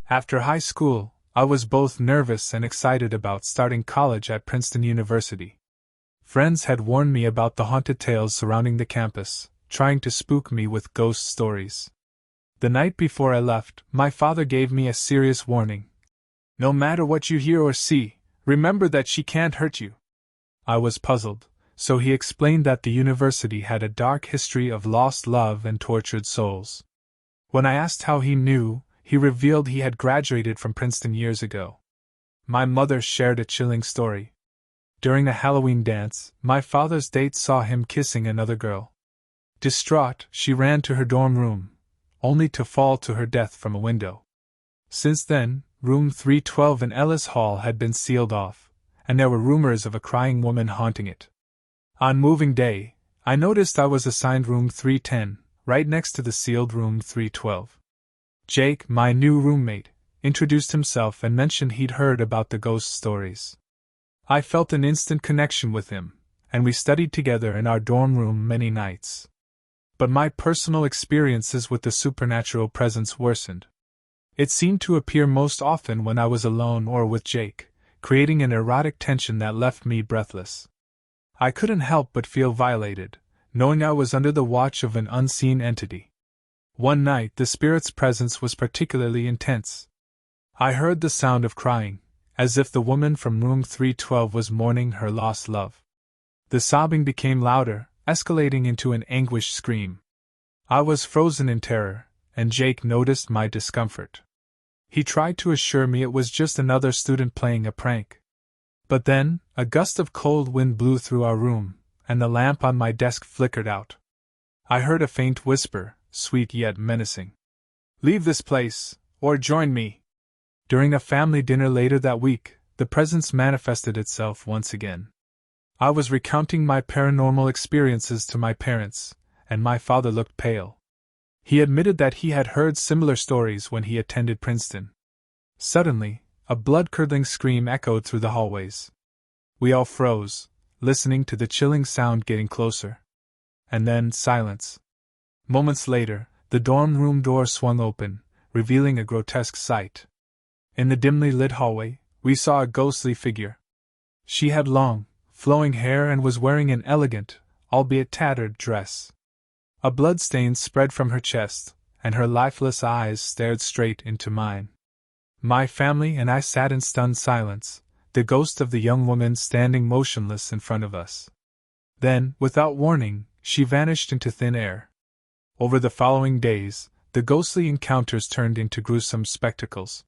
After high school, I was both nervous and excited about starting college at Princeton University. Friends had warned me about the haunted tales surrounding the campus, trying to spook me with ghost stories. The night before I left, my father gave me a serious warning. "No matter what you hear or see, remember that she can't hurt you." I was puzzled, so he explained that the university had a dark history of lost love and tortured souls. When I asked how he knew, he revealed he had graduated from Princeton years ago. My mother shared a chilling story. During a Halloween dance, my father's date saw him kissing another girl. Distraught, she ran to her dorm room, only to fall to her death from a window. Since then, room 312 in Ellis Hall had been sealed off, and there were rumors of a crying woman haunting it. On moving day, I noticed I was assigned room 310, right next to the sealed room 312. Jake, my new roommate, introduced himself and mentioned he'd heard about the ghost stories. I felt an instant connection with him, and we studied together in our dorm room many nights. But my personal experiences with the supernatural presence worsened. It seemed to appear most often when I was alone or with Jake, creating an erotic tension that left me breathless. I couldn't help but feel violated, knowing I was under the watch of an unseen entity. One night the spirit's presence was particularly intense. I heard the sound of crying, as if the woman from room 312 was mourning her lost love. The sobbing became louder, escalating into an anguished scream. I was frozen in terror, and Jake noticed my discomfort. He tried to assure me it was just another student playing a prank. But then, a gust of cold wind blew through our room, and the lamp on my desk flickered out. I heard a faint whisper, sweet yet menacing. "Leave this place, or join me." During a family dinner later that week, the presence manifested itself once again. I was recounting my paranormal experiences to my parents, and my father looked pale. He admitted that he had heard similar stories when he attended Princeton. Suddenly, a blood-curdling scream echoed through the hallways. We all froze, listening to the chilling sound getting closer. And then silence. Moments later, the dorm room door swung open, revealing a grotesque sight. In the dimly lit hallway, we saw a ghostly figure. She had long, flowing hair and was wearing an elegant, albeit tattered, dress. A bloodstain spread from her chest, and her lifeless eyes stared straight into mine. My family and I sat in stunned silence, the ghost of the young woman standing motionless in front of us. Then, without warning, she vanished into thin air. Over the following days, the ghostly encounters turned into gruesome spectacles.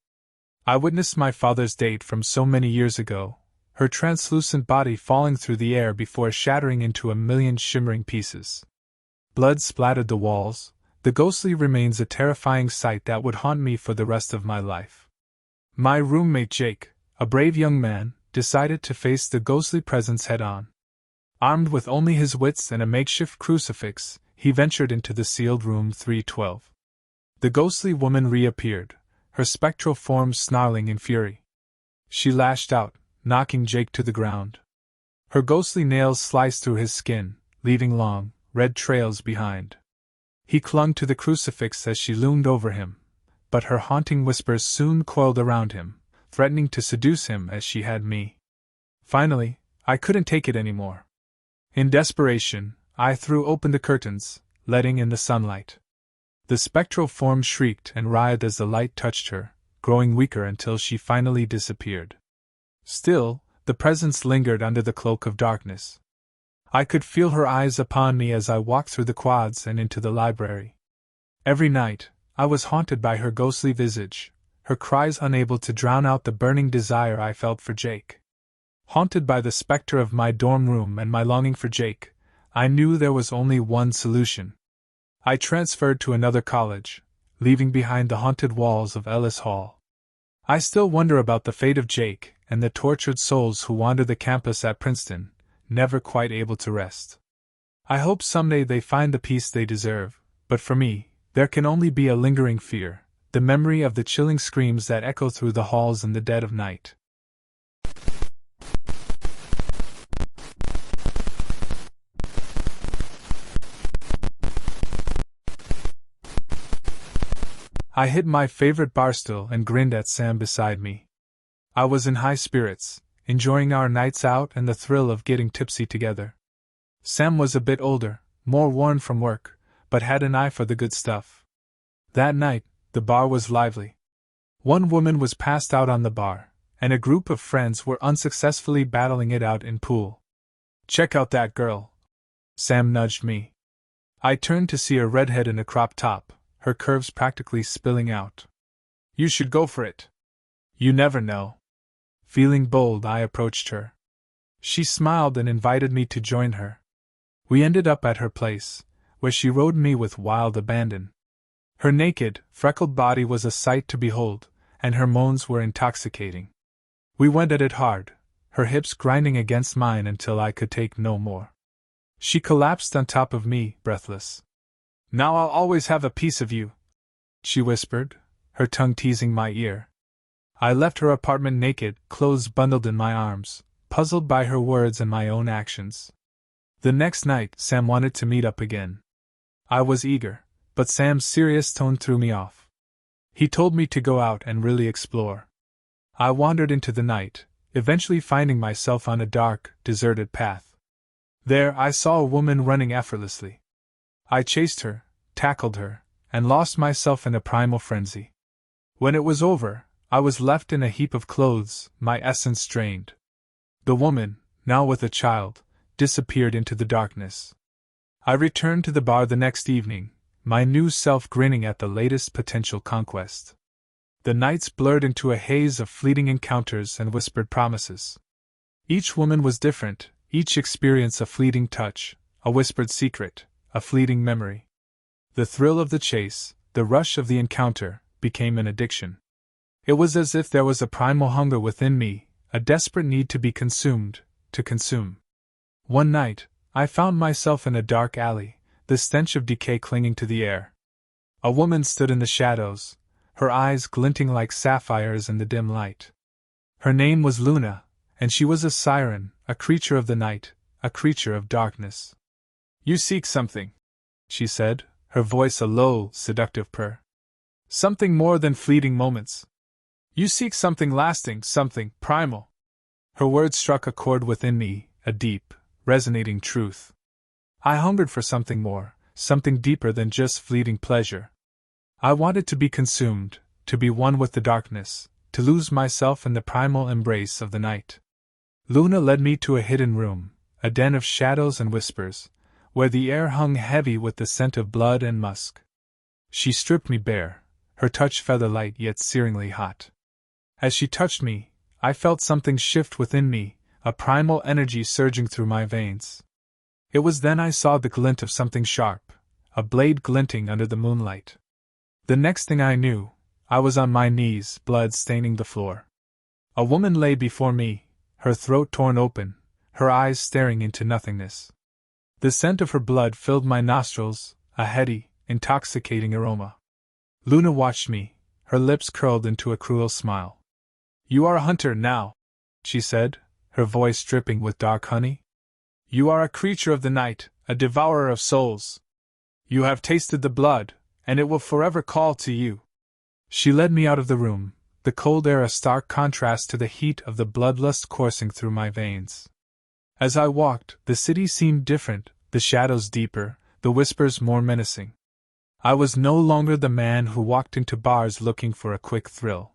I witnessed my father's date from so many years ago, her translucent body falling through the air before shattering into a million shimmering pieces. Blood splattered the walls, the ghostly remains a terrifying sight that would haunt me for the rest of my life. My roommate Jake, a brave young man, decided to face the ghostly presence head-on. Armed with only his wits and a makeshift crucifix, he ventured into the sealed room 312. The ghostly woman reappeared, her spectral form snarling in fury. She lashed out, knocking Jake to the ground. Her ghostly nails sliced through his skin, leaving long, red trails behind. He clung to the crucifix as she loomed over him, but her haunting whispers soon coiled around him, threatening to seduce him as she had me. Finally, I couldn't take it anymore. In desperation, I threw open the curtains, letting in the sunlight. The spectral form shrieked and writhed as the light touched her, growing weaker until she finally disappeared. Still, the presence lingered under the cloak of darkness. I could feel her eyes upon me as I walked through the quads and into the library. Every night, I was haunted by her ghostly visage, her cries unable to drown out the burning desire I felt for Jake. Haunted by the specter of my dorm room and my longing for Jake, I knew there was only one solution. I transferred to another college, leaving behind the haunted walls of Ellis Hall. I still wonder about the fate of Jake and the tortured souls who wander the campus at Princeton, never quite able to rest. I hope someday they find the peace they deserve, but for me, there can only be a lingering fear, the memory of the chilling screams that echo through the halls in the dead of night. I hit my favorite bar stool and grinned at Sam beside me. I was in high spirits, enjoying our nights out and the thrill of getting tipsy together. Sam was a bit older, more worn from work, but had an eye for the good stuff. That night, the bar was lively. One woman was passed out on the bar, and a group of friends were unsuccessfully battling it out in pool. "Check out that girl," Sam nudged me. I turned to see a redhead in a crop top, her curves practically spilling out. "You should go for it. You never know." Feeling bold, I approached her. She smiled and invited me to join her. We ended up at her place, where she rode me with wild abandon. Her naked, freckled body was a sight to behold, and her moans were intoxicating. We went at it hard, her hips grinding against mine until I could take no more. She collapsed on top of me, breathless. "Now I'll always have a piece of you," she whispered, her tongue teasing my ear. I left her apartment naked, clothes bundled in my arms, puzzled by her words and my own actions. The next night, Sam wanted to meet up again. I was eager, but Sam's serious tone threw me off. He told me to go out and really explore. I wandered into the night, eventually finding myself on a dark, deserted path. There I saw a woman running effortlessly. I chased her, tackled her, and lost myself in a primal frenzy. When it was over, I was left in a heap of clothes, my essence drained. The woman, now with a child, disappeared into the darkness. I returned to the bar the next evening, my new self grinning at the latest potential conquest. The nights blurred into a haze of fleeting encounters and whispered promises. Each woman was different, each experience a fleeting touch, a whispered secret, a fleeting memory. The thrill of the chase, the rush of the encounter, became an addiction. It was as if there was a primal hunger within me, a desperate need to be consumed, to consume. One night, I found myself in a dark alley, the stench of decay clinging to the air. A woman stood in the shadows, her eyes glinting like sapphires in the dim light. Her name was Luna, and she was a siren, a creature of the night, a creature of darkness. "You seek something," she said, her voice a low, seductive purr. "Something more than fleeting moments. You seek something lasting, something primal." Her words struck a chord within me, a deep, resonating truth. I hungered for something more, something deeper than just fleeting pleasure. I wanted to be consumed, to be one with the darkness, to lose myself in the primal embrace of the night. Luna led me to a hidden room, a den of shadows and whispers, where the air hung heavy with the scent of blood and musk. She stripped me bare, her touch feather-light yet searingly hot. As she touched me, I felt something shift within me, a primal energy surging through my veins. It was then I saw the glint of something sharp, a blade glinting under the moonlight. The next thing I knew, I was on my knees, blood staining the floor. A woman lay before me, her throat torn open, her eyes staring into nothingness. The scent of her blood filled my nostrils, a heady, intoxicating aroma. Luna watched me, her lips curled into a cruel smile. "You are a hunter now," she said, her voice dripping with dark honey. "You are a creature of the night, a devourer of souls. You have tasted the blood, and it will forever call to you." She led me out of the room, the cold air a stark contrast to the heat of the bloodlust coursing through my veins. As I walked, the city seemed different, the shadows deeper, the whispers more menacing. I was no longer the man who walked into bars looking for a quick thrill.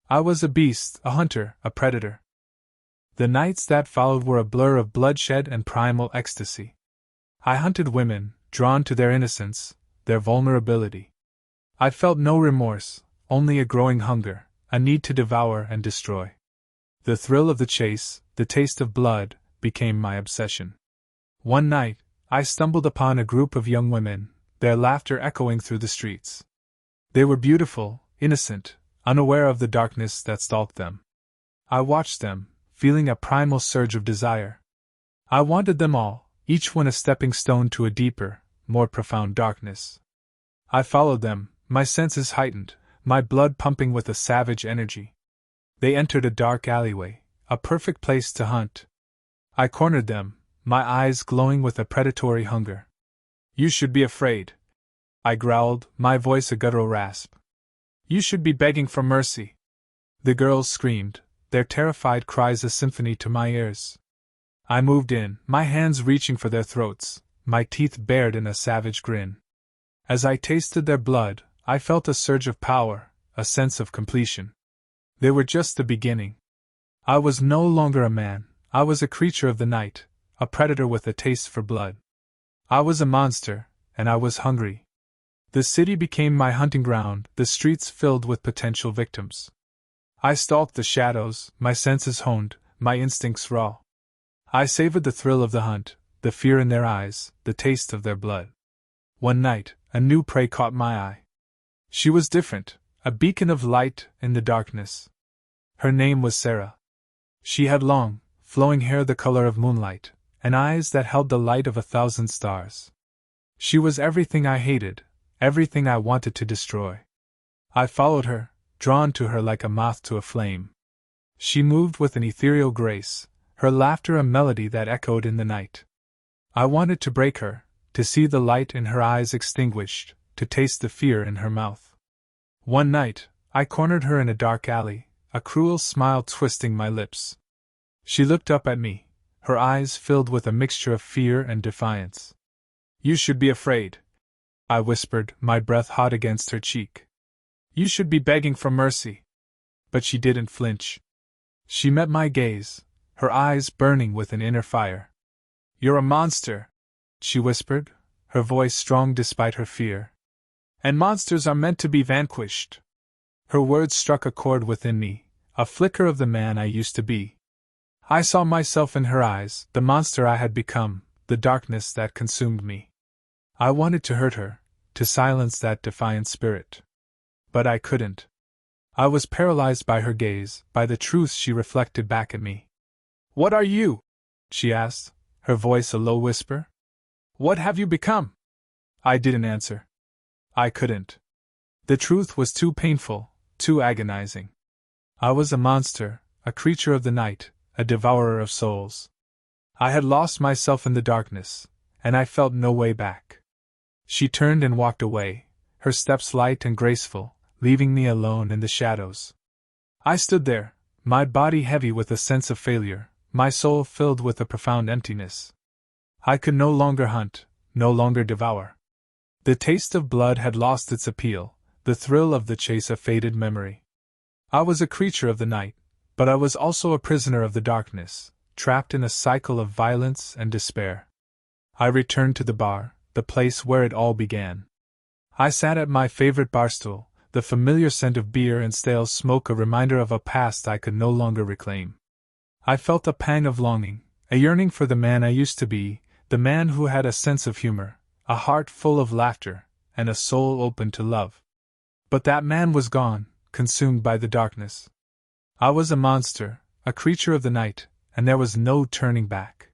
I was a beast, a hunter, a predator. The nights that followed were a blur of bloodshed and primal ecstasy. I hunted women, drawn to their innocence, their vulnerability. I felt no remorse, only a growing hunger, a need to devour and destroy. The thrill of the chase, the taste of blood, became my obsession. One night, I stumbled upon a group of young women, their laughter echoing through the streets. They were beautiful, innocent, unaware of the darkness that stalked them. I watched them, feeling a primal surge of desire. I wanted them all, each one a stepping stone to a deeper, more profound darkness. I followed them, my senses heightened, my blood pumping with a savage energy. They entered a dark alleyway, a perfect place to hunt. I cornered them, my eyes glowing with a predatory hunger. "You should be afraid," I growled, my voice a guttural rasp. You should be begging for mercy. The girls screamed, their terrified cries a symphony to my ears. I moved in, my hands reaching for their throats, my teeth bared in a savage grin. As I tasted their blood, I felt a surge of power, a sense of completion. They were just the beginning. I was no longer a man, I was a creature of the night, a predator with a taste for blood. I was a monster, and I was hungry. The city became my hunting ground, the streets filled with potential victims. I stalked the shadows, my senses honed, my instincts raw. I savored the thrill of the hunt, the fear in their eyes, the taste of their blood. One night, a new prey caught my eye. She was different, a beacon of light in the darkness. Her name was Sarah. She had long, flowing hair the color of moonlight, and eyes that held the light of 1,000 stars. She was everything I hated, everything I wanted to destroy. I followed her, drawn to her like a moth to a flame. She moved with an ethereal grace, her laughter a melody that echoed in the night. I wanted to break her, to see the light in her eyes extinguished, to taste the fear in her mouth. One night, I cornered her in a dark alley, a cruel smile twisting my lips. She looked up at me, her eyes filled with a mixture of fear and defiance. You should be afraid, I whispered, my breath hot against her cheek. You should be begging for mercy. But she didn't flinch. She met my gaze, her eyes burning with an inner fire. You're a monster, she whispered, her voice strong despite her fear. And monsters are meant to be vanquished. Her words struck a chord within me, a flicker of the man I used to be. I saw myself in her eyes, the monster I had become, the darkness that consumed me. I wanted to hurt her, to silence that defiant spirit. But I couldn't. I was paralyzed by her gaze, by the truth she reflected back at me. What are you? She asked, her voice a low whisper. What have you become? I didn't answer. I couldn't. The truth was too painful, too agonizing. I was a monster, a creature of the night, a devourer of souls. I had lost myself in the darkness, and I felt no way back. She turned and walked away, her steps light and graceful, leaving me alone in the shadows. I stood there, my body heavy with a sense of failure, my soul filled with a profound emptiness. I could no longer hunt, no longer devour. The taste of blood had lost its appeal, the thrill of the chase a faded memory. I was a creature of the night, but I was also a prisoner of the darkness, trapped in a cycle of violence and despair. I returned to the bar, the place where it all began. I sat at my favorite barstool, the familiar scent of beer and stale smoke a reminder of a past I could no longer reclaim. I felt a pang of longing, a yearning for the man I used to be, the man who had a sense of humor, a heart full of laughter, and a soul open to love. But that man was gone, consumed by the darkness. I was a monster, a creature of the night, and there was no turning back.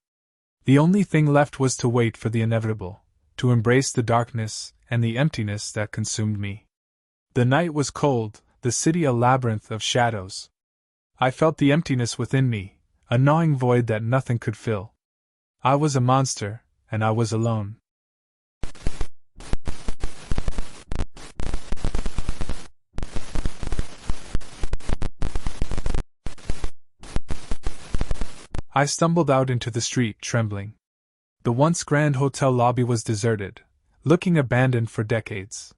The only thing left was to wait for the inevitable, to embrace the darkness and the emptiness that consumed me. The night was cold, the city a labyrinth of shadows. I felt the emptiness within me, a gnawing void that nothing could fill. I was a monster, and I was alone. I stumbled out into the street, trembling. The once grand hotel lobby was deserted, looking abandoned for decades.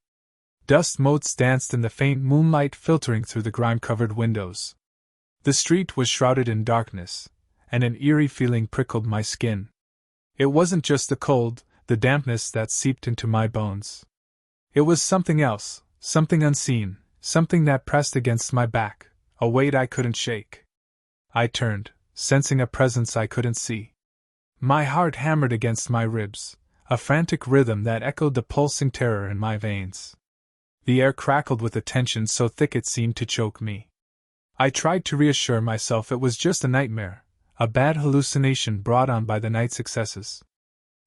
Dust motes danced in the faint moonlight filtering through the grime-covered windows. The street was shrouded in darkness, and an eerie feeling prickled my skin. It wasn't just the cold, the dampness that seeped into my bones. It was something else, something unseen, something that pressed against my back, a weight I couldn't shake. I turned, sensing a presence I couldn't see. My heart hammered against my ribs, a frantic rhythm that echoed the pulsing terror in my veins. The air crackled with a tension so thick it seemed to choke me. I tried to reassure myself it was just a nightmare, a bad hallucination brought on by the night's excesses.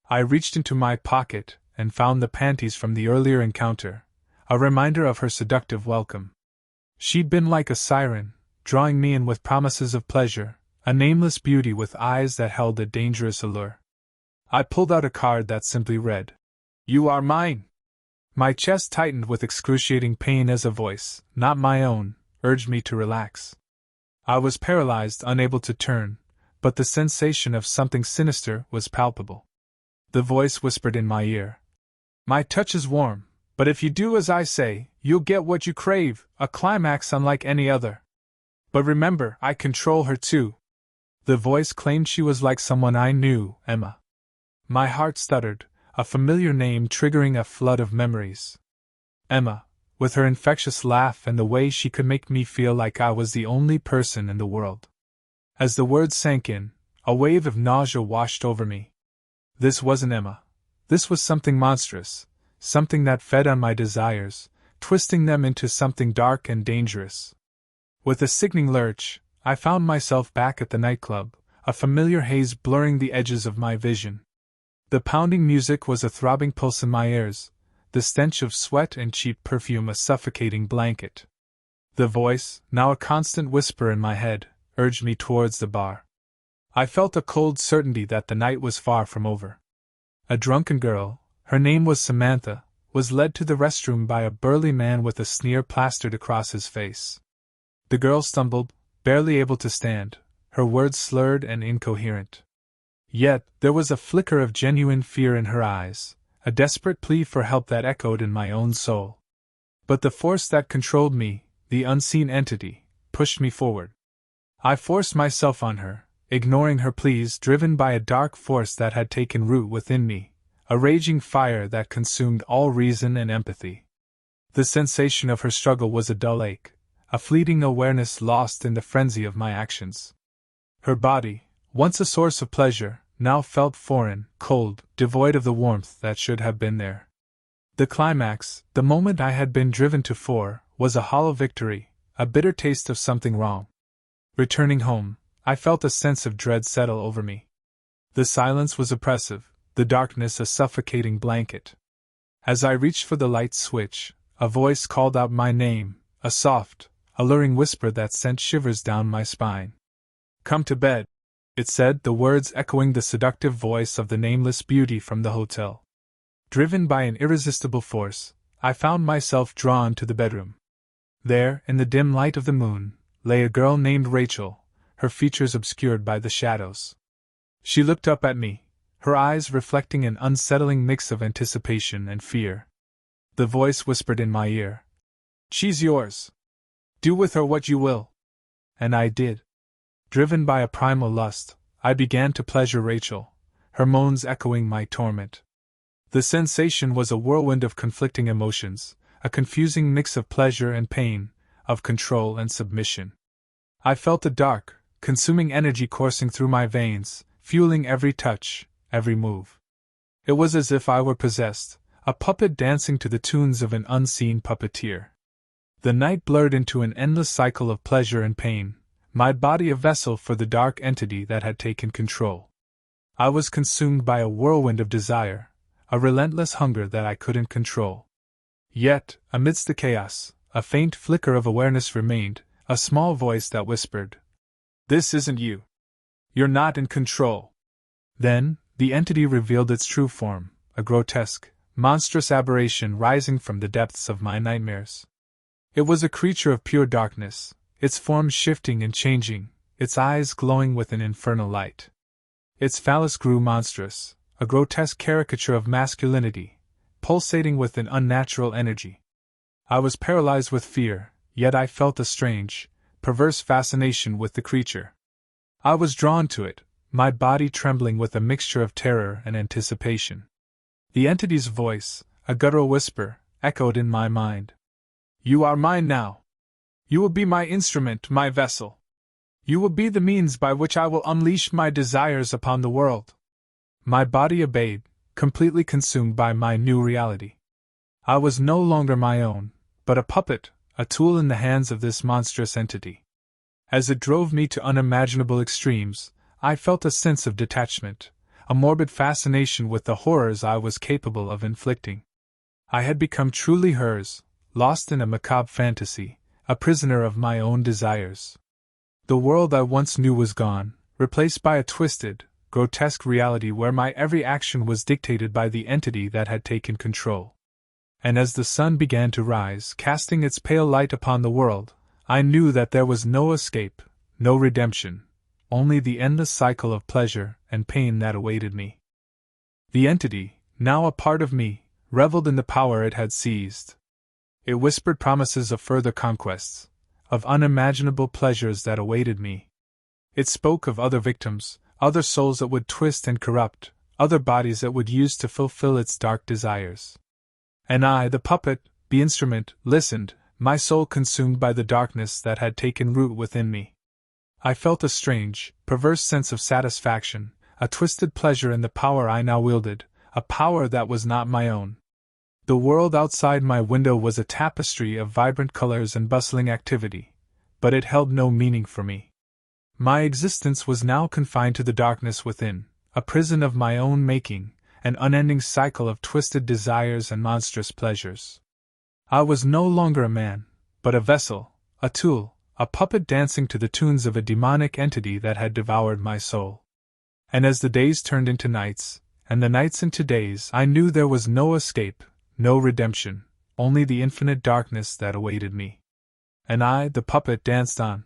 I reached into my pocket and found the panties from the earlier encounter, a reminder of her seductive welcome. She'd been like a siren, drawing me in with promises of pleasure, a nameless beauty with eyes that held a dangerous allure. I pulled out a card that simply read, "You are mine." My chest tightened with excruciating pain as a voice, not my own, urged me to relax. I was paralyzed, unable to turn, but the sensation of something sinister was palpable. The voice whispered in my ear. My touch is warm, but if you do as I say, you'll get what you crave, a climax unlike any other. But remember, I control her too. The voice claimed she was like someone I knew, Emma. My heart stuttered, a familiar name triggering a flood of memories. Emma, with her infectious laugh and the way she could make me feel like I was the only person in the world. As the words sank in, a wave of nausea washed over me. This wasn't Emma. This was something monstrous, something that fed on my desires, twisting them into something dark and dangerous. With a sickening lurch, I found myself back at the nightclub, a familiar haze blurring the edges of my vision. The pounding music was a throbbing pulse in my ears, the stench of sweat and cheap perfume a suffocating blanket. The voice, now a constant whisper in my head, urged me towards the bar. I felt a cold certainty that the night was far from over. A drunken girl, her name was Samantha, was led to the restroom by a burly man with a sneer plastered across his face. The girl stumbled, barely able to stand, her words slurred and incoherent. Yet, there was a flicker of genuine fear in her eyes, a desperate plea for help that echoed in my own soul. But the force that controlled me, the unseen entity, pushed me forward. I forced myself on her, ignoring her pleas, driven by a dark force that had taken root within me, a raging fire that consumed all reason and empathy. The sensation of her struggle was a dull ache, a fleeting awareness lost in the frenzy of my actions. Her body, once a source of pleasure, now felt foreign, cold, devoid of the warmth that should have been there. The climax, the moment I had been driven to for, was a hollow victory, a bitter taste of something wrong. Returning home, I felt a sense of dread settle over me. The silence was oppressive, the darkness a suffocating blanket. As I reached for the light switch, a voice called out my name, a soft, alluring whisper that sent shivers down my spine. "Come to bed," it said, the words echoing the seductive voice of the nameless beauty from the hotel. Driven by an irresistible force, I found myself drawn to the bedroom. There, in the dim light of the moon, lay a girl named Rachel, her features obscured by the shadows. She looked up at me, her eyes reflecting an unsettling mix of anticipation and fear. The voice whispered in my ear, "She's yours. Do with her what you will." And I did. Driven by a primal lust, I began to pleasure Rachel, her moans echoing my torment. The sensation was a whirlwind of conflicting emotions, a confusing mix of pleasure and pain, of control and submission. I felt a dark, consuming energy coursing through my veins, fueling every touch, every move. It was as if I were possessed, a puppet dancing to the tunes of an unseen puppeteer. The night blurred into an endless cycle of pleasure and pain, my body a vessel for the dark entity that had taken control. I was consumed by a whirlwind of desire, a relentless hunger that I couldn't control. Yet, amidst the chaos, a faint flicker of awareness remained, a small voice that whispered, "This isn't you. You're not in control." Then, the entity revealed its true form, a grotesque, monstrous aberration rising from the depths of my nightmares. It was a creature of pure darkness, its form shifting and changing, its eyes glowing with an infernal light. Its phallus grew monstrous, a grotesque caricature of masculinity, pulsating with an unnatural energy. I was paralyzed with fear, yet I felt a strange, perverse fascination with the creature. I was drawn to it, my body trembling with a mixture of terror and anticipation. The entity's voice, a guttural whisper, echoed in my mind. "You are mine now. You will be my instrument, my vessel. You will be the means by which I will unleash my desires upon the world." My body obeyed, completely consumed by my new reality. I was no longer my own, but a puppet, a tool in the hands of this monstrous entity. As it drove me to unimaginable extremes, I felt a sense of detachment, a morbid fascination with the horrors I was capable of inflicting. I had become truly hers, lost in a macabre fantasy, a prisoner of my own desires. The world I once knew was gone, replaced by a twisted, grotesque reality where my every action was dictated by the entity that had taken control. And as the sun began to rise, casting its pale light upon the world, I knew that there was no escape, no redemption, only the endless cycle of pleasure and pain that awaited me. The entity, now a part of me, reveled in the power it had seized. It whispered promises of further conquests, of unimaginable pleasures that awaited me. It spoke of other victims, other souls it would twist and corrupt, other bodies it would use to fulfill its dark desires. And I, the puppet, the instrument, listened, my soul consumed by the darkness that had taken root within me. I felt a strange, perverse sense of satisfaction, a twisted pleasure in the power I now wielded, a power that was not my own. The world outside my window was a tapestry of vibrant colors and bustling activity, but it held no meaning for me. My existence was now confined to the darkness within, a prison of my own making, an unending cycle of twisted desires and monstrous pleasures. I was no longer a man, but a vessel, a tool, a puppet dancing to the tunes of a demonic entity that had devoured my soul. And as the days turned into nights, and the nights into days, I knew there was no escape, no redemption, only the infinite darkness that awaited me. And I, the puppet, danced on.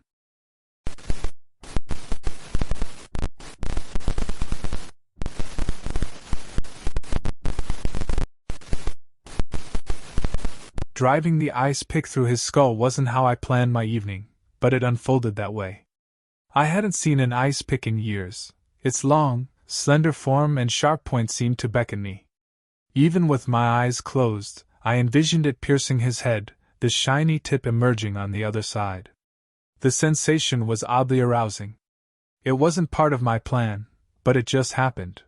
Driving the ice pick through his skull wasn't how I planned my evening, but it unfolded that way. I hadn't seen an ice pick in years. Its long, slender form and sharp point seemed to beckon me. Even with my eyes closed, I envisioned it piercing his head, the shiny tip emerging on the other side. The sensation was oddly arousing. It wasn't part of my plan, but it just happened.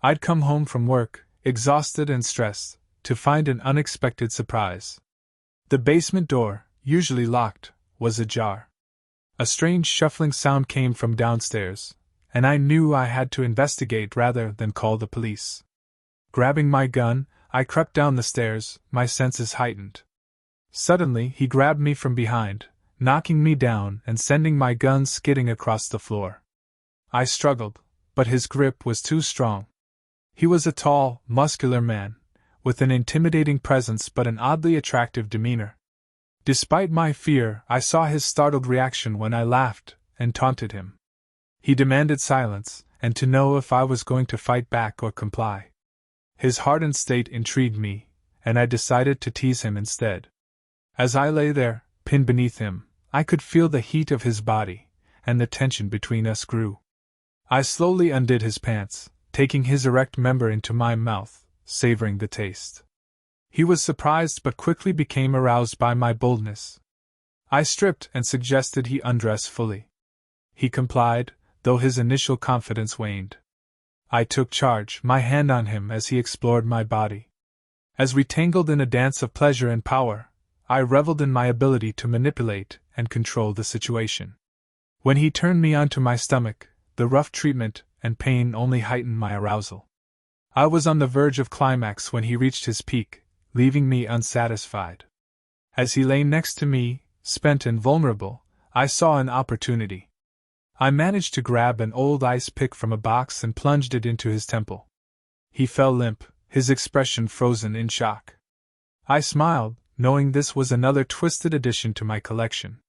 I'd come home from work, exhausted and stressed, to find an unexpected surprise. The basement door, usually locked, was ajar. A strange shuffling sound came from downstairs, and I knew I had to investigate rather than call the police. Grabbing my gun, I crept down the stairs, my senses heightened. Suddenly, he grabbed me from behind, knocking me down and sending my gun skidding across the floor. I struggled, but his grip was too strong. He was a tall, muscular man, with an intimidating presence but an oddly attractive demeanor. Despite my fear, I saw his startled reaction when I laughed and taunted him. He demanded silence, and to know if I was going to fight back or comply. His hardened state intrigued me, and I decided to tease him instead. As I lay there, pinned beneath him, I could feel the heat of his body, and the tension between us grew. I slowly undid his pants, taking his erect member into my mouth, savoring the taste. He was surprised but quickly became aroused by my boldness. I stripped and suggested he undress fully. He complied, though his initial confidence waned. I took charge, my hand on him as he explored my body. As we tangled in a dance of pleasure and power, I reveled in my ability to manipulate and control the situation. When he turned me onto my stomach, the rough treatment and pain only heightened my arousal. I was on the verge of climax when he reached his peak, leaving me unsatisfied. As he lay next to me, spent and vulnerable, I saw an opportunity. I managed to grab an old ice pick from a box and plunged it into his temple. He fell limp, his expression frozen in shock. I smiled, knowing this was another twisted addition to my collection.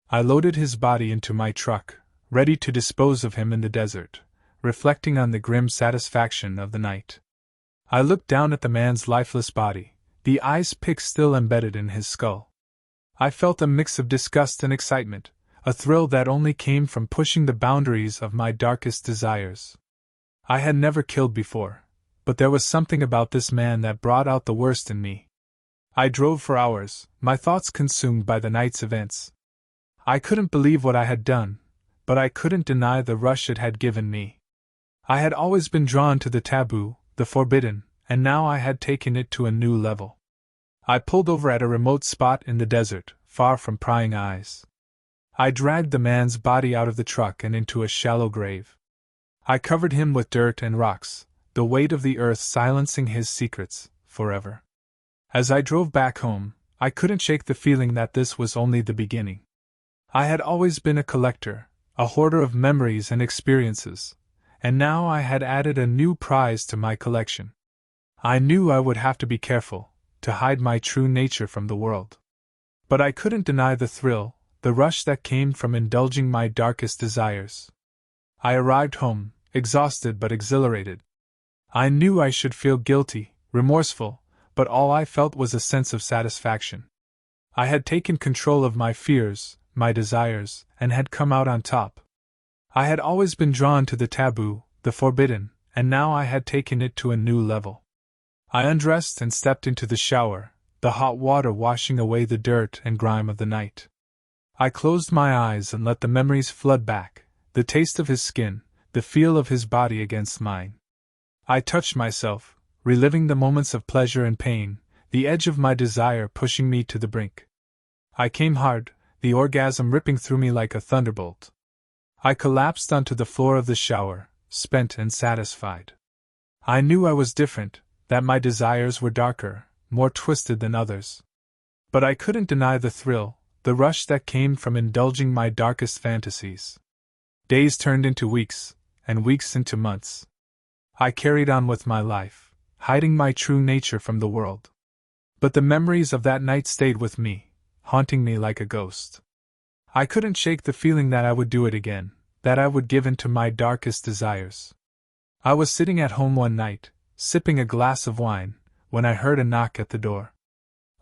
I loaded his body into my truck, ready to dispose of him in the desert, reflecting on the grim satisfaction of the night. I looked down at the man's lifeless body, the ice pick still embedded in his skull. I felt a mix of disgust and excitement, a thrill that only came from pushing the boundaries of my darkest desires. I had never killed before, but there was something about this man that brought out the worst in me. I drove for hours, my thoughts consumed by the night's events. I couldn't believe what I had done, but I couldn't deny the rush it had given me. I had always been drawn to the taboo, the forbidden, and now I had taken it to a new level. I pulled over at a remote spot in the desert, far from prying eyes. I dragged the man's body out of the truck and into a shallow grave. I covered him with dirt and rocks, the weight of the earth silencing his secrets, forever. As I drove back home, I couldn't shake the feeling that this was only the beginning. I had always been a collector, a hoarder of memories and experiences, and now I had added a new prize to my collection. I knew I would have to be careful, to hide my true nature from the world. But I couldn't deny the thrill, the rush that came from indulging my darkest desires. I arrived home, exhausted but exhilarated. I knew I should feel guilty, remorseful, but all I felt was a sense of satisfaction. I had taken control of my fears, my desires, and had come out on top. I had always been drawn to the taboo, the forbidden, and now I had taken it to a new level. I undressed and stepped into the shower, the hot water washing away the dirt and grime of the night. I closed my eyes and let the memories flood back, the taste of his skin, the feel of his body against mine. I touched myself, reliving the moments of pleasure and pain, the edge of my desire pushing me to the brink. I came hard, the orgasm ripping through me like a thunderbolt. I collapsed onto the floor of the shower, spent and satisfied. I knew I was different, that my desires were darker, more twisted than others. But I couldn't deny the thrill, the rush that came from indulging my darkest fantasies. Days turned into weeks, and weeks into months. I carried on with my life, hiding my true nature from the world. But the memories of that night stayed with me, haunting me like a ghost. I couldn't shake the feeling that I would do it again, that I would give in to my darkest desires. I was sitting at home one night, sipping a glass of wine, when I heard a knock at the door.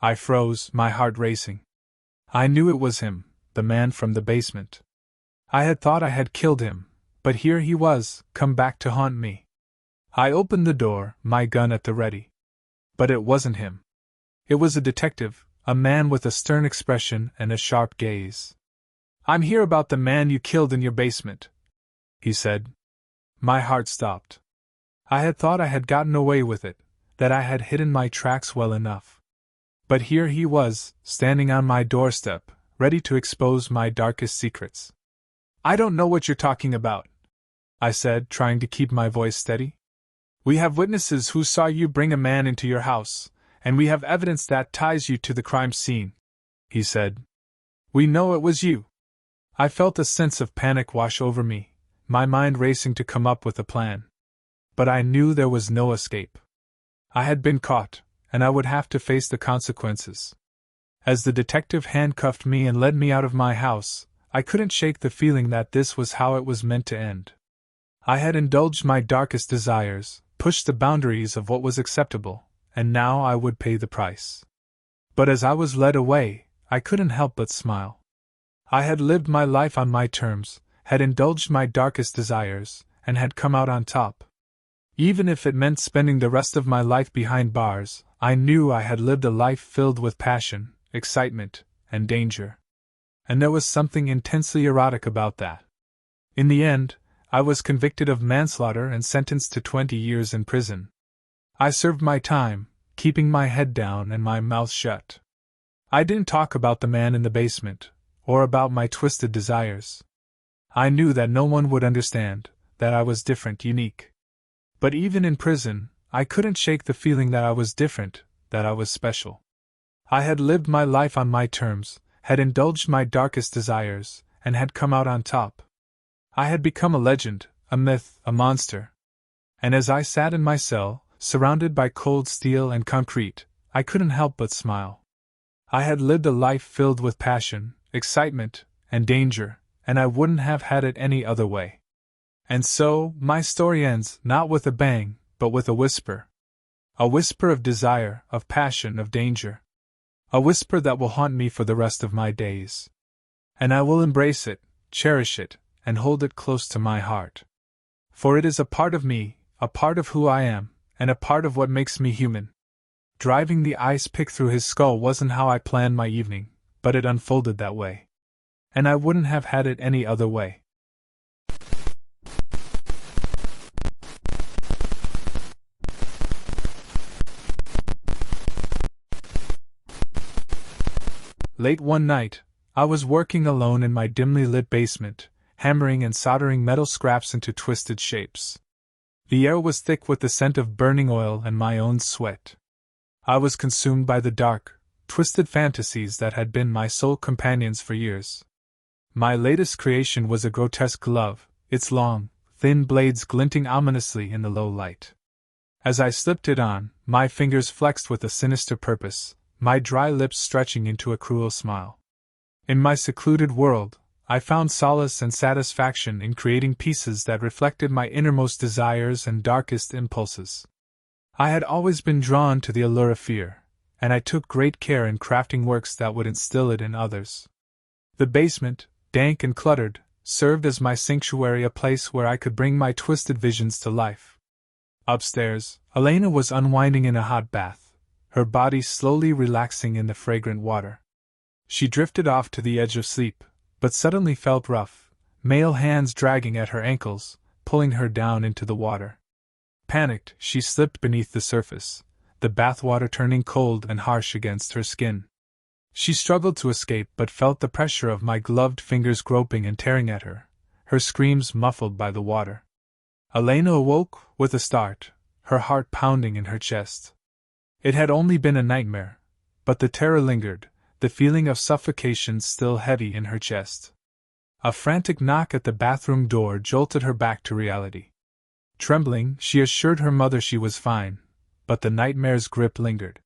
I froze, my heart racing. I knew it was him, the man from the basement. I had thought I had killed him, but here he was, come back to haunt me. I opened the door, my gun at the ready. But it wasn't him. It was a detective, a man with a stern expression and a sharp gaze. "I'm here about the man you killed in your basement," he said. My heart stopped. I had thought I had gotten away with it, that I had hidden my tracks well enough. But here he was, standing on my doorstep, ready to expose my darkest secrets. "I don't know what you're talking about," I said, trying to keep my voice steady. "We have witnesses who saw you bring a man into your house, and we have evidence that ties you to the crime scene," he said. "We know it was you." I felt a sense of panic wash over me, my mind racing to come up with a plan. But I knew there was no escape. I had been caught, and I would have to face the consequences. As the detective handcuffed me and led me out of my house, I couldn't shake the feeling that this was how it was meant to end. I had indulged my darkest desires, pushed the boundaries of what was acceptable, and now I would pay the price. But as I was led away, I couldn't help but smile. I had lived my life on my terms, had indulged my darkest desires, and had come out on top. Even if it meant spending the rest of my life behind bars, I knew I had lived a life filled with passion, excitement, and danger. And there was something intensely erotic about that. In the end, I was convicted of manslaughter and sentenced to 20 years in prison. I served my time, keeping my head down and my mouth shut. I didn't talk about the man in the basement, or about my twisted desires. I knew that no one would understand, that I was different, unique. But even in prison, I couldn't shake the feeling that I was different, that I was special. I had lived my life on my terms, had indulged my darkest desires, and had come out on top. I had become a legend, a myth, a monster. And as I sat in my cell, surrounded by cold steel and concrete, I couldn't help but smile. I had lived a life filled with passion, excitement, and danger, and I wouldn't have had it any other way. And so, my story ends, not with a bang, but with a whisper. A whisper of desire, of passion, of danger. A whisper that will haunt me for the rest of my days. And I will embrace it, cherish it, and hold it close to my heart. For it is a part of me, a part of who I am, and a part of what makes me human. Driving the ice pick through his skull wasn't how I planned my evening, but it unfolded that way. And I wouldn't have had it any other way. Late one night, I was working alone in my dimly lit basement, hammering and soldering metal scraps into twisted shapes. The air was thick with the scent of burning oil and my own sweat. I was consumed by the dark, twisted fantasies that had been my sole companions for years. My latest creation was a grotesque glove, its long, thin blades glinting ominously in the low light. As I slipped it on, my fingers flexed with a sinister purpose, my dry lips stretching into a cruel smile. In my secluded world, I found solace and satisfaction in creating pieces that reflected my innermost desires and darkest impulses. I had always been drawn to the allure of fear, and I took great care in crafting works that would instill it in others. The basement, dank and cluttered, served as my sanctuary, a place where I could bring my twisted visions to life. Upstairs, Elena was unwinding in a hot bath, her body slowly relaxing in the fragrant water. She drifted off to the edge of sleep, but suddenly felt rough, male hands dragging at her ankles, pulling her down into the water. Panicked, she slipped beneath the surface, the bathwater turning cold and harsh against her skin. She struggled to escape but felt the pressure of my gloved fingers groping and tearing at her screams muffled by the water. Elena awoke with a start, her heart pounding in her chest. It had only been a nightmare, but the terror lingered, the feeling of suffocation still heavy in her chest. A frantic knock at the bathroom door jolted her back to reality. Trembling, she assured her mother she was fine, but the nightmare's grip lingered.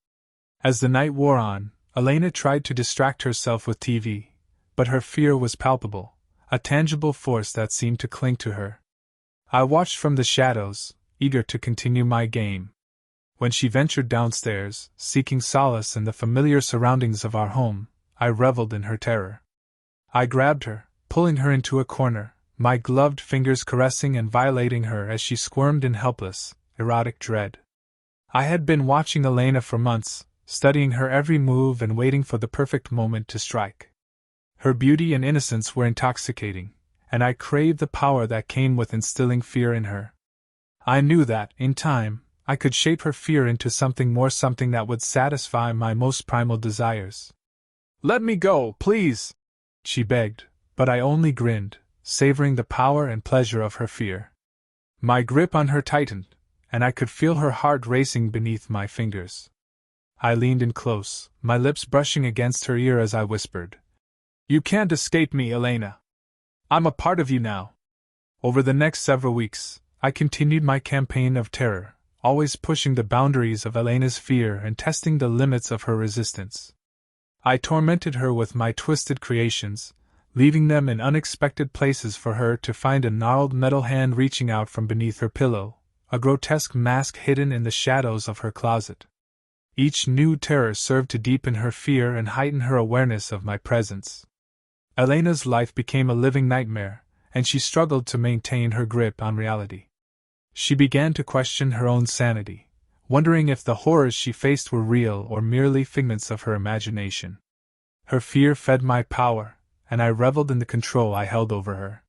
As the night wore on, Elena tried to distract herself with TV, but her fear was palpable, a tangible force that seemed to cling to her. I watched from the shadows, eager to continue my game. When she ventured downstairs, seeking solace in the familiar surroundings of our home, I reveled in her terror. I grabbed her, pulling her into a corner, my gloved fingers caressing and violating her as she squirmed in helpless, erotic dread. I had been watching Elena for months, studying her every move and waiting for the perfect moment to strike. Her beauty and innocence were intoxicating, and I craved the power that came with instilling fear in her. I knew that, in time, I could shape her fear into something more, something that would satisfy my most primal desires. "Let me go, please!" she begged, but I only grinned, savoring the power and pleasure of her fear. My grip on her tightened, and I could feel her heart racing beneath my fingers. I leaned in close, my lips brushing against her ear as I whispered, "You can't escape me, Elena. I'm a part of you now." Over the next several weeks, I continued my campaign of terror, always pushing the boundaries of Elena's fear and testing the limits of her resistance. I tormented her with my twisted creations, leaving them in unexpected places for her to find, a gnarled metal hand reaching out from beneath her pillow, a grotesque mask hidden in the shadows of her closet. Each new terror served to deepen her fear and heighten her awareness of my presence. Elena's life became a living nightmare, and she struggled to maintain her grip on reality. She began to question her own sanity, wondering if the horrors she faced were real or merely figments of her imagination. Her fear fed my power, and I reveled in the control I held over her.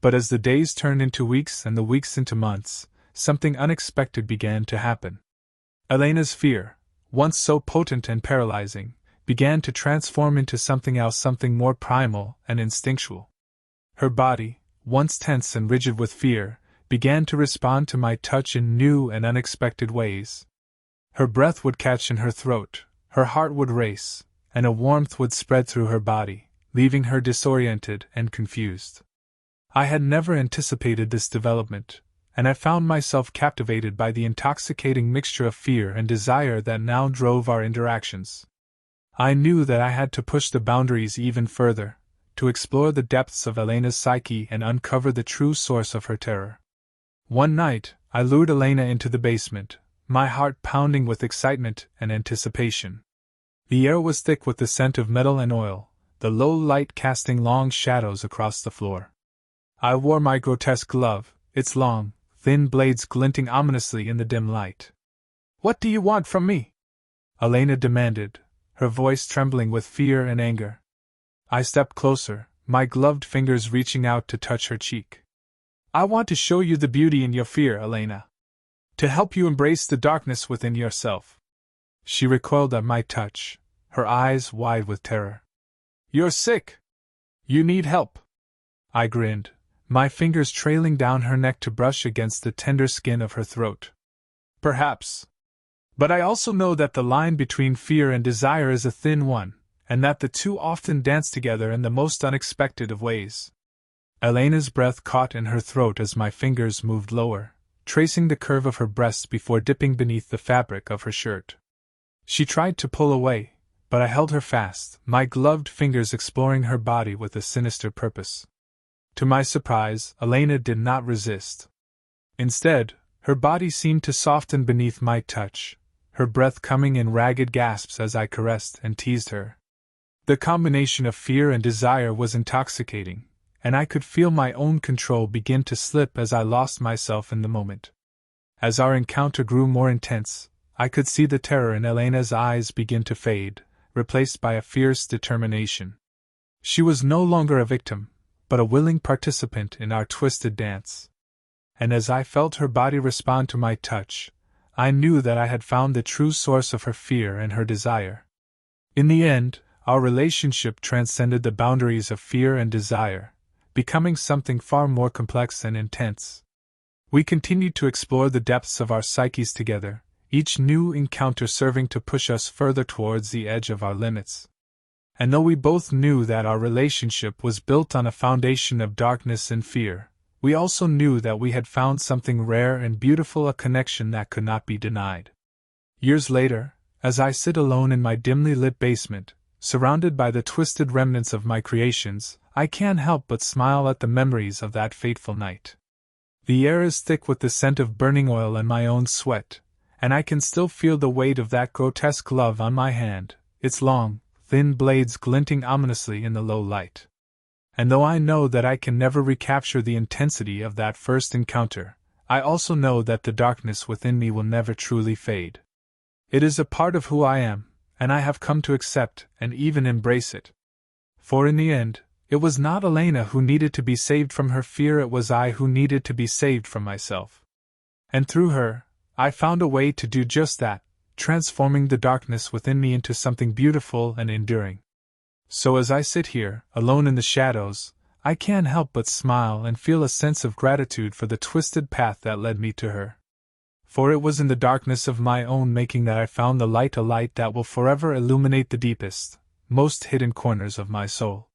But as the days turned into weeks and the weeks into months, something unexpected began to happen. Elena's fear, once so potent and paralyzing, began to transform into something else, something more primal and instinctual. Her body, once tense and rigid with fear, began to respond to my touch in new and unexpected ways. Her breath would catch in her throat, her heart would race, and a warmth would spread through her body, leaving her disoriented and confused. I had never anticipated this development, and I found myself captivated by the intoxicating mixture of fear and desire that now drove our interactions. I knew that I had to push the boundaries even further, to explore the depths of Elena's psyche and uncover the true source of her terror. One night, I lured Elena into the basement, my heart pounding with excitement and anticipation. The air was thick with the scent of metal and oil, the low light casting long shadows across the floor. I wore my grotesque glove, its long, thin blades glinting ominously in the dim light. "What do you want from me?" Elena demanded, her voice trembling with fear and anger. I stepped closer, my gloved fingers reaching out to touch her cheek. "I want to show you the beauty in your fear, Elena. To help you embrace the darkness within yourself." She recoiled at my touch, her eyes wide with terror. "You're sick. You need help." I grinned, my fingers trailing down her neck to brush against the tender skin of her throat. "Perhaps. But I also know that the line between fear and desire is a thin one, and that the two often dance together in the most unexpected of ways." Elena's breath caught in her throat as my fingers moved lower, tracing the curve of her breasts before dipping beneath the fabric of her shirt. She tried to pull away, but I held her fast, my gloved fingers exploring her body with a sinister purpose. To my surprise, Elena did not resist. Instead, her body seemed to soften beneath my touch, her breath coming in ragged gasps as I caressed and teased her. The combination of fear and desire was intoxicating, and I could feel my own control begin to slip as I lost myself in the moment. As our encounter grew more intense, I could see the terror in Elena's eyes begin to fade, replaced by a fierce determination. She was no longer a victim, but a willing participant in our twisted dance. And as I felt her body respond to my touch, I knew that I had found the true source of her fear and her desire. In the end, our relationship transcended the boundaries of fear and desire, becoming something far more complex and intense. We continued to explore the depths of our psyches together, each new encounter serving to push us further towards the edge of our limits. And though we both knew that our relationship was built on a foundation of darkness and fear, we also knew that we had found something rare and beautiful, a connection that could not be denied. Years later, as I sit alone in my dimly lit basement, surrounded by the twisted remnants of my creations, I can't help but smile at the memories of that fateful night. The air is thick with the scent of burning oil and my own sweat, and I can still feel the weight of that grotesque glove on my hand, its long, thin blades glinting ominously in the low light. And though I know that I can never recapture the intensity of that first encounter, I also know that the darkness within me will never truly fade. It is a part of who I am, and I have come to accept and even embrace it. For in the end, it was not Elena who needed to be saved from her fear, it was I who needed to be saved from myself. And through her, I found a way to do just that, transforming the darkness within me into something beautiful and enduring. So as I sit here, alone in the shadows, I can't help but smile and feel a sense of gratitude for the twisted path that led me to her. For it was in the darkness of my own making that I found the light, a light that will forever illuminate the deepest, most hidden corners of my soul.